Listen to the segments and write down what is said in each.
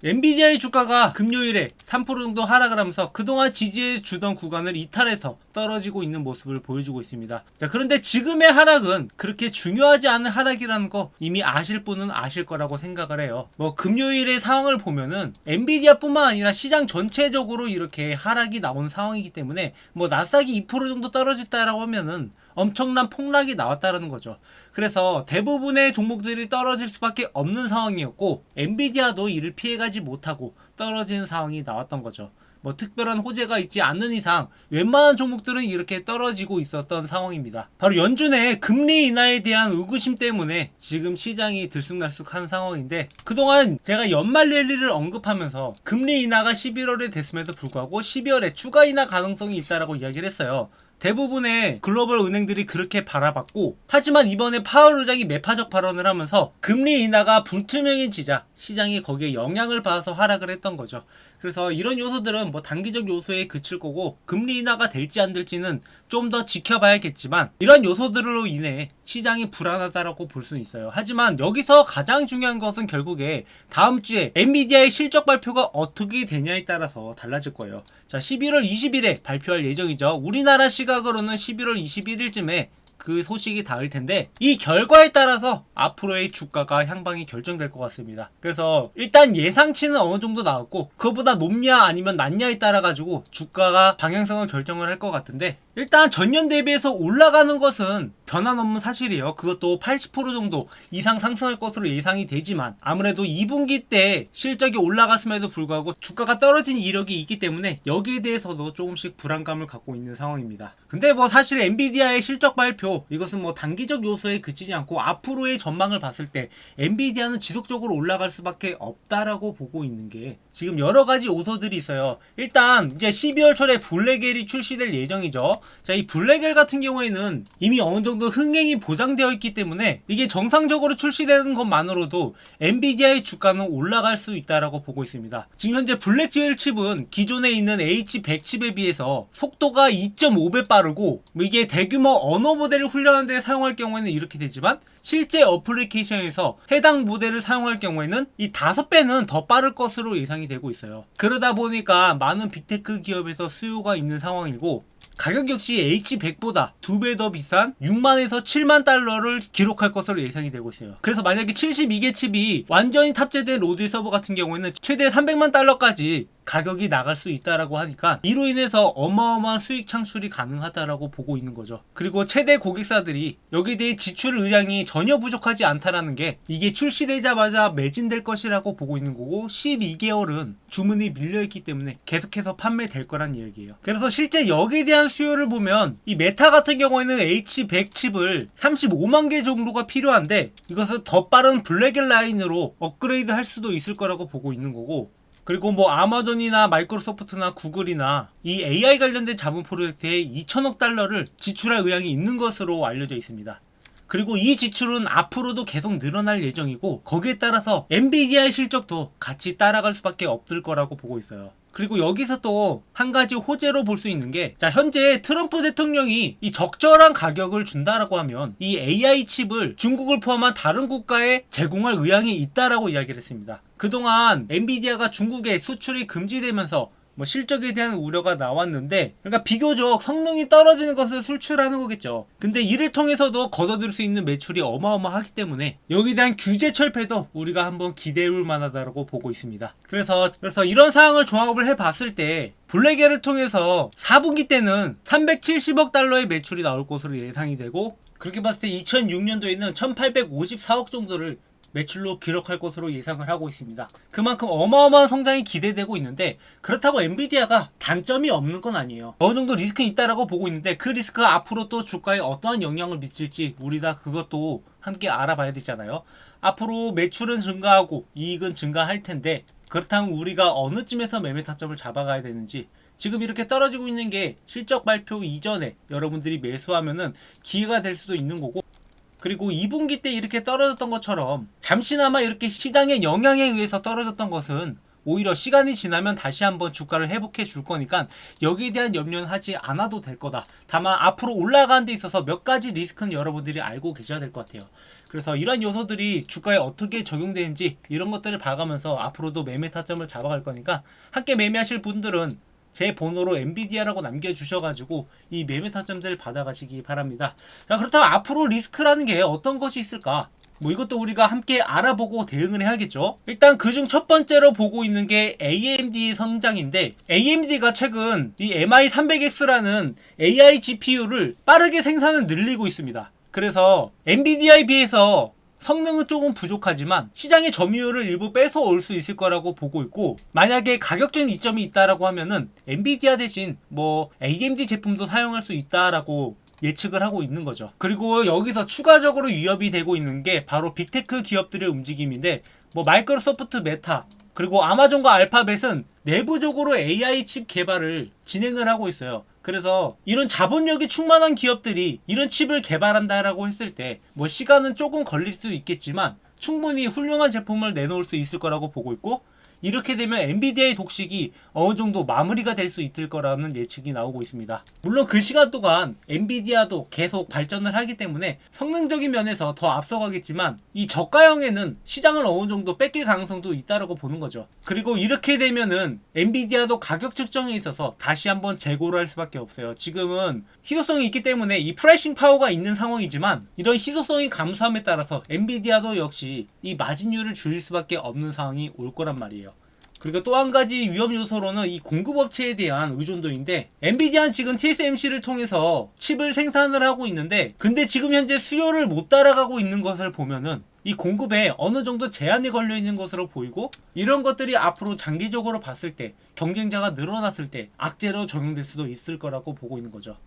엔비디아의 주가가 금요일에 3% 정도 하락을 하면서 그동안 지지해 주던 구간을 이탈해서 떨어지고 있는 모습을 보여주고 있습니다. 자, 그런데 지금의 하락은 그렇게 중요하지 않은 하락이라는 거 이미 아실 분은 아실 거라고 생각을 해요. 뭐 금요일의 상황을 보면은 엔비디아뿐만 아니라 시장 전체적으로 이렇게 하락이 나온 상황이기 때문에 뭐 나스닥이 2% 정도 떨어졌다라고 하면은 엄청난 폭락이 나왔다는 거죠. 그래서 대부분의 종목들이 떨어질 수밖에 없는 상황이었고 엔비디아도 이를 피해가지 못하고 떨어지는 상황이 나왔던 거죠. 뭐 특별한 호재가 있지 않는 이상 웬만한 종목들은 이렇게 떨어지고 있었던 상황입니다. 바로 연준의 금리 인하에 대한 의구심 때문에 지금 시장이 들쑥날쑥한 상황인데, 그동안 제가 연말 랠리를 언급하면서 금리 인하가 11월에 됐음에도 불구하고 12월에 추가 인하 가능성이 있다라고 이야기를 했어요. 대부분의 글로벌 은행들이 그렇게 바라봤고, 하지만 이번에 파월 의장이 매파적 발언을 하면서 금리 인하가 불투명해지자 시장이 거기에 영향을 받아서 하락을 했던 거죠. 그래서 이런 요소들은 뭐 단기적 요소에 그칠 거고 금리 인하가 될지 안 될지는 좀 더 지켜봐야겠지만, 이런 요소들로 인해 시장이 불안하다라고 볼 수는 있어요. 하지만 여기서 가장 중요한 것은 결국에 다음 주에 엔비디아의 실적 발표가 어떻게 되냐에 따라서 달라질 거예요. 자, 11월 20일에 발표할 예정이죠. 우리나라 시각으로는 11월 21일쯤에 그 소식이 닿을 텐데, 이 결과에 따라서 앞으로의 주가가 향방이 결정될 것 같습니다. 그래서 일단 예상치는 어느 정도 나왔고 그거보다 높냐 아니면 낮냐에 따라 가지고 주가가 방향성을 결정을 할 것 같은데, 일단 전년 대비해서 올라가는 것은 변함없는 사실이에요. 그것도 80% 정도 이상 상승할 것으로 예상이 되지만 아무래도 2분기 때 실적이 올라갔음에도 불구하고 주가가 떨어진 이력이 있기 때문에 여기에 대해서도 조금씩 불안감을 갖고 있는 상황입니다. 근데 뭐 사실 엔비디아의 실적 발표, 이것은 뭐 단기적 요소에 그치지 않고 앞으로의 전망을 봤을 때 엔비디아는 지속적으로 올라갈 수밖에 없다라고 보고 있는 게, 지금 여러 가지 요소들이 있어요. 일단 이제 12월 초에 블랙엘이 출시될 예정이죠. 자, 이 블랙엘 같은 경우에는 이미 어느 정도 흥행이 보장되어 있기 때문에 이게 정상적으로 출시되는 것만으로도 엔비디아의 주가는 올라갈 수 있다라고 보고 있습니다. 지금 현재 블랙엘 칩은 기존에 있는 H100 칩에 비해서 속도가 2.5배 빠르고, 이게 대규모 언어 모델을 훈련하는 데 사용할 경우에는 이렇게 되지만 실제 어플리케이션에서 해당 모델을 사용할 경우에는 이 5배는 더 빠를 것으로 예상이 되고 있어요. 그러다 보니까 많은 빅테크 기업에서 수요가 있는 상황이고, 가격 역시 H100보다 2배 더 비싼 6만에서 7만 달러를 기록할 것으로 예상이 되고 있어요. 그래서 만약에 72개 칩이 완전히 탑재된 로드 서버 같은 경우에는 최대 300만 달러까지 가격이 나갈 수 있다라고 하니까 이로 인해서 어마어마한 수익 창출이 가능하다라고 보고 있는 거죠. 그리고 최대 고객사들이 여기에 대해 지출 의향이 전혀 부족하지 않다라는 게, 이게 출시되자마자 매진될 것이라고 보고 있는 거고 12개월은 주문이 밀려있기 때문에 계속해서 판매될 거란 이야기예요. 그래서 실제 여기에 대한 수요를 보면 이 메타 같은 경우에는 H100 칩을 35만 개 정도가 필요한데 이것을 더 빠른 블랙엘 라인으로 업그레이드 할 수도 있을 거라고 보고 있는 거고, 그리고 뭐 아마존이나 마이크로소프트나 구글이나 이 AI 관련된 자본 프로젝트에 2천억 달러를 지출할 의향이 있는 것으로 알려져 있습니다. 그리고 이 지출은 앞으로도 계속 늘어날 예정이고 거기에 따라서 엔비디아의 실적도 같이 따라갈 수밖에 없을 거라고 보고 있어요. 그리고 여기서 또 한 가지 호재로 볼 수 있는 게, 자, 현재 트럼프 대통령이 이 적절한 가격을 준다라고 하면 이 AI 칩을 중국을 포함한 다른 국가에 제공할 의향이 있다라고 이야기를 했습니다. 그동안 엔비디아가 중국에 수출이 금지되면서 뭐 실적에 대한 우려가 나왔는데, 그러니까 비교적 성능이 떨어지는 것을 수출하는 거겠죠. 근데 이를 통해서도 걷어들일 수 있는 매출이 어마어마하기 때문에 여기에 대한 규제 철폐도 우리가 한번 기대해볼 만하다고 보고 있습니다. 그래서 이런 상황을 종합을 해봤을 때 블랙엘을 통해서 4분기 때는 370억 달러의 매출이 나올 것으로 예상이 되고, 그렇게 봤을 때 2006년도에는 1854억 정도를 매출로 기록할 것으로 예상을 하고 있습니다. 그만큼 어마어마한 성장이 기대되고 있는데, 그렇다고 엔비디아가 단점이 없는 건 아니에요. 어느 정도 리스크는 있다라고 보고 있는데 그 리스크가 앞으로 또 주가에 어떠한 영향을 미칠지 우리 다 그것도 함께 알아봐야 되잖아요. 앞으로 매출은 증가하고 이익은 증가할 텐데, 그렇다면 우리가 어느쯤에서 매매 타점을 잡아가야 되는지, 지금 이렇게 떨어지고 있는 게 실적 발표 이전에 여러분들이 매수하면은 기회가 될 수도 있는 거고, 그리고 2분기 때 이렇게 떨어졌던 것처럼 잠시나마 이렇게 시장의 영향에 의해서 떨어졌던 것은 오히려 시간이 지나면 다시 한번 주가를 회복해 줄 거니까 여기에 대한 염려는 하지 않아도 될 거다. 다만 앞으로 올라가는 데 있어서 몇 가지 리스크는 여러분들이 알고 계셔야 될 것 같아요. 그래서 이러한 요소들이 주가에 어떻게 적용되는지 이런 것들을 봐가면서 앞으로도 매매 타점을 잡아갈 거니까 함께 매매하실 분들은 제 번호로 엔비디아라고 남겨주셔가지고 이 매매 타점들 받아가시기 바랍니다. 자, 그렇다면 앞으로 리스크라는 게 어떤 것이 있을까? 뭐 이것도 우리가 함께 알아보고 대응을 해야겠죠. 일단 그중 첫 번째로 보고 있는 게 AMD 성장인데, AMD가 최근 이 MI300X라는 AI GPU를 빠르게 생산을 늘리고 있습니다. 그래서 엔비디아에 비해서 성능은 조금 부족하지만 시장의 점유율을 일부 뺏어올 수 있을 거라고 보고 있고, 만약에 가격적인 이점이 있다라고 하면은 엔비디아 대신 뭐 AMD 제품도 사용할 수 있다라고 예측을 하고 있는 거죠. 그리고 여기서 추가적으로 위협이 되고 있는 게 바로 빅테크 기업들의 움직임인데, 뭐 마이크로소프트, 메타, 그리고 아마존과 알파벳은 내부적으로 AI 칩 개발을 진행을 하고 있어요. 그래서 이런 자본력이 충만한 기업들이 이런 칩을 개발한다라고 했을 때 뭐 시간은 조금 걸릴 수 있겠지만 충분히 훌륭한 제품을 내놓을 수 있을 거라고 보고 있고, 이렇게 되면 엔비디아의 독식이 어느 정도 마무리가 될 수 있을 거라는 예측이 나오고 있습니다. 물론 그 시간 동안 엔비디아도 계속 발전을 하기 때문에 성능적인 면에서 더 앞서가겠지만 이 저가형에는 시장을 어느 정도 뺏길 가능성도 있다라고 보는 거죠. 그리고 이렇게 되면은 엔비디아도 가격 측정에 있어서 다시 한번 재고를 할 수밖에 없어요. 지금은 희소성이 있기 때문에 이 프라이싱 파워가 있는 상황이지만, 이런 희소성이 감소함에 따라서 엔비디아도 역시 이 마진율을 줄일 수밖에 없는 상황이 올 거란 말이에요. 그리고 또 한 가지 위험 요소로는 이 공급업체에 대한 의존도인데, 엔비디아는 지금 TSMC를 통해서 칩을 생산을 하고 있는데, 근데 지금 현재 수요를 못 따라가고 있는 것을 보면은 이 공급에 어느 정도 제한이 걸려 있는 것으로 보이고, 이런 것들이 앞으로 장기적으로 봤을 때 경쟁자가 늘어났을 때 악재로 적용될 수도 있을 거라고 보고 있는 거죠.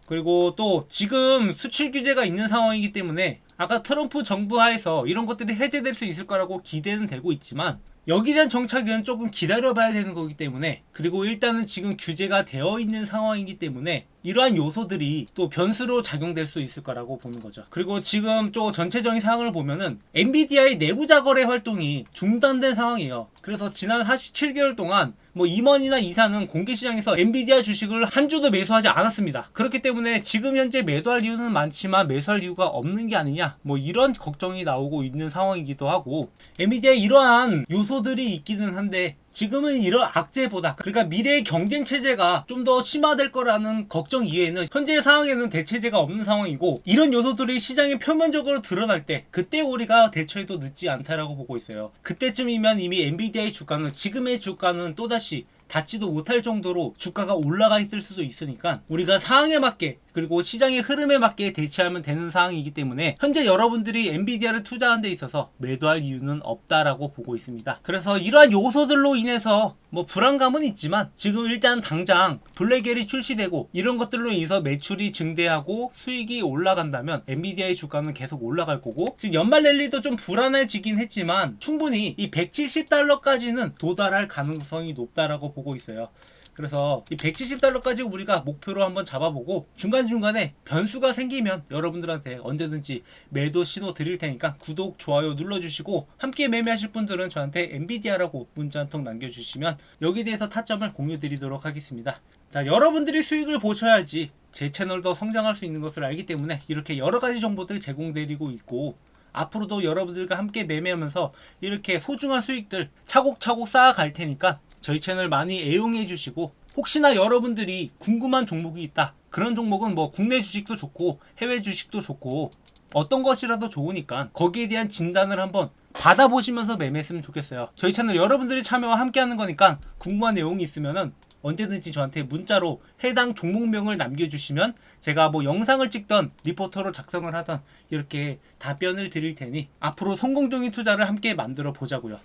그리고 또 지금 수출 규제가 있는 상황이기 때문에 아까 트럼프 정부 하에서 이런 것들이 해제될 수 있을 거라고 기대는 되고 있지만, 여기에 대한 정착은 조금 기다려봐야 되는 거기 때문에, 그리고 일단은 지금 규제가 되어 있는 상황이기 때문에 이러한 요소들이 또 변수로 작용될 수 있을 거라고 보는 거죠. 그리고 지금 또 전체적인 상황을 보면은 엔비디아의 내부자 거래 활동이 중단된 상황이에요. 그래서 지난 47개월 동안 뭐 임원이나 이사는 공개시장에서 엔비디아 주식을 한 주도 매수하지 않았습니다. 그렇기 때문에 지금 현재 매도할 이유는 많지만 매수할 이유가 없는 게 아니냐, 뭐 이런 걱정이 나오고 있는 상황이기도 하고, 엔비디아에 이러한 요소들이 있기는 한데 지금은 이런 악재보다, 그러니까 미래의 경쟁 체제가 좀 더 심화될 거라는 걱정 이외에는 현재 상황에는 대체제가 없는 상황이고, 이런 요소들이 시장에 표면적으로 드러날 때 그때 우리가 대처해도 늦지 않다라고 보고 있어요. 그때쯤이면 이미 엔비디아의 주가는, 지금의 주가는 또다시 닿지도 못할 정도로 주가가 올라가 있을 수도 있으니까 우리가 상황에 맞게, 그리고 시장의 흐름에 맞게 대처하면 되는 상황이기 때문에 현재 여러분들이 엔비디아를 투자하는 데 있어서 매도할 이유는 없다라고 보고 있습니다. 그래서 이러한 요소들로 인해서 뭐 불안감은 있지만, 지금 일단 당장 블랙엘이 출시되고 이런 것들로 인해서 매출이 증대하고 수익이 올라간다면 엔비디아의 주가는 계속 올라갈 거고, 지금 연말 랠리도 좀 불안해지긴 했지만 충분히 이 170달러까지는 도달할 가능성이 높다라고 보고 있어요. 그래서 이 170달러까지 우리가 목표로 한번 잡아보고, 중간중간에 변수가 생기면 여러분들한테 언제든지 매도 신호 드릴 테니까 구독, 좋아요 눌러주시고, 함께 매매하실 분들은 저한테 엔비디아라고 문자 한 통 남겨주시면 여기에 대해서 타점을 공유드리도록 하겠습니다. 자, 여러분들이 수익을 보셔야지 제 채널도 성장할 수 있는 것을 알기 때문에 이렇게 여러가지 정보들 제공드리고 있고, 앞으로도 여러분들과 함께 매매하면서 이렇게 소중한 수익들 차곡차곡 쌓아갈 테니까 저희 채널 많이 애용해 주시고, 혹시나 여러분들이 궁금한 종목이 있다, 그런 종목은 뭐 국내 주식도 좋고 해외 주식도 좋고 어떤 것이라도 좋으니까 거기에 대한 진단을 한번 받아보시면서 매매했으면 좋겠어요. 저희 채널 여러분들이 참여와 함께 하는 거니까 궁금한 내용이 있으면은 언제든지 저한테 문자로 해당 종목명을 남겨주시면 제가 뭐 영상을 찍던 리포터로 작성을 하던 이렇게 답변을 드릴 테니 앞으로 성공적인 투자를 함께 만들어 보자고요.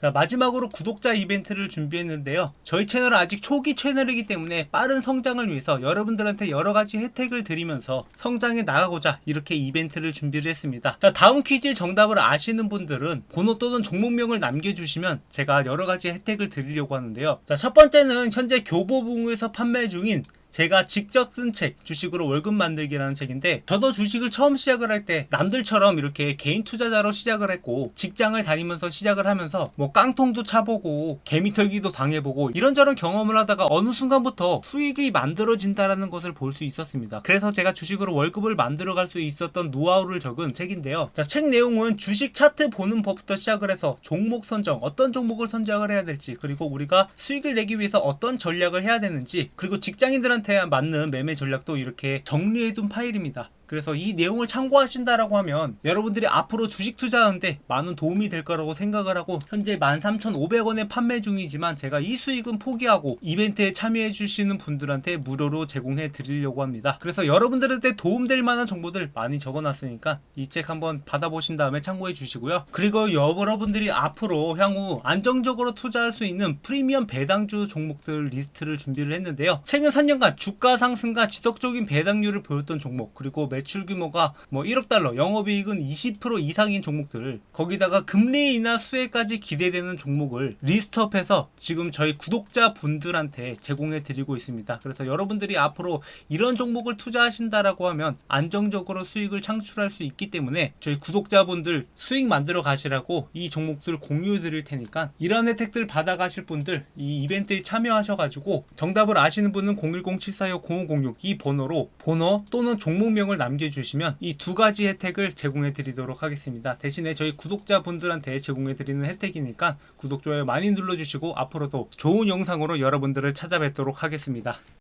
자, 마지막으로 구독자 이벤트를 준비했는데요. 저희 채널은 아직 초기 채널이기 때문에 빠른 성장을 위해서 여러분들한테 여러가지 혜택을 드리면서 성장해 나가고자 이렇게 이벤트를 준비를 했습니다. 자, 다음 퀴즈의 정답을 아시는 분들은 번호 또는 종목명을 남겨주시면 제가 여러가지 혜택을 드리려고 하는데요. 자, 첫 번째는 현재 교보문고에서 판매 중인 제가 직접 쓴 책, 주식으로 월급 만들기라는 책인데, 저도 주식을 처음 시작을 할 때 남들처럼 이렇게 개인 투자자로 시작을 했고, 직장을 다니면서 시작을 하면서 뭐 깡통도 차보고 개미털기도 당해보고 이런저런 경험을 하다가 어느 순간부터 수익이 만들어진다라는 것을 볼 수 있었습니다. 그래서 제가 주식으로 월급을 만들어갈 수 있었던 노하우를 적은 책인데요. 자, 책 내용은 주식 차트 보는 법부터 시작을 해서 종목 선정, 어떤 종목을 선정을 해야 될지, 그리고 우리가 수익을 내기 위해서 어떤 전략을 해야 되는지, 그리고 직장인들한테 맞는 매매 전략도 이렇게 정리해둔 파일입니다. 그래서 이 내용을 참고하신다라고 하면 여러분들이 앞으로 주식 투자하는데 많은 도움이 될 거라고 생각을 하고, 현재 13,500원에 판매 중이지만 제가 이 수익은 포기하고 이벤트에 참여해 주시는 분들한테 무료로 제공해 드리려고 합니다. 그래서 여러분들한테 도움될 만한 정보들 많이 적어놨으니까 이 책 한번 받아보신 다음에 참고해 주시고요. 그리고 여러분들이 앞으로 향후 안정적으로 투자할 수 있는 프리미엄 배당주 종목들 리스트를 준비를 했는데요. 최근 3년간 주가 상승과 지속적인 배당률을 보였던 종목, 그리고 매출 규모가 뭐 1억 달러, 영업이익은 20% 이상인 종목들, 거기다가 금리 인하 수혜까지 기대되는 종목을 리스트업해서 지금 저희 구독자 분들한테 제공해 드리고 있습니다. 그래서 여러분들이 앞으로 이런 종목을 투자하신다라고 하면 안정적으로 수익을 창출할 수 있기 때문에 저희 구독자분들 수익 만들어 가시라고 이 종목들 공유해 드릴 테니까, 이런 혜택들 받아 가실 분들 이 이벤트에 참여하셔 가지고 정답을 아시는 분은 010-745-0506 이 번호로 번호 또는 종목명을 남겨주시면 이 두 가지 혜택을 제공해 드리도록 하겠습니다. 대신에 저희 구독자분들한테 제공해 드리는 혜택이니까 구독, 좋아요 많이 눌러주시고 앞으로도 좋은 영상으로 여러분들을 찾아뵙도록 하겠습니다.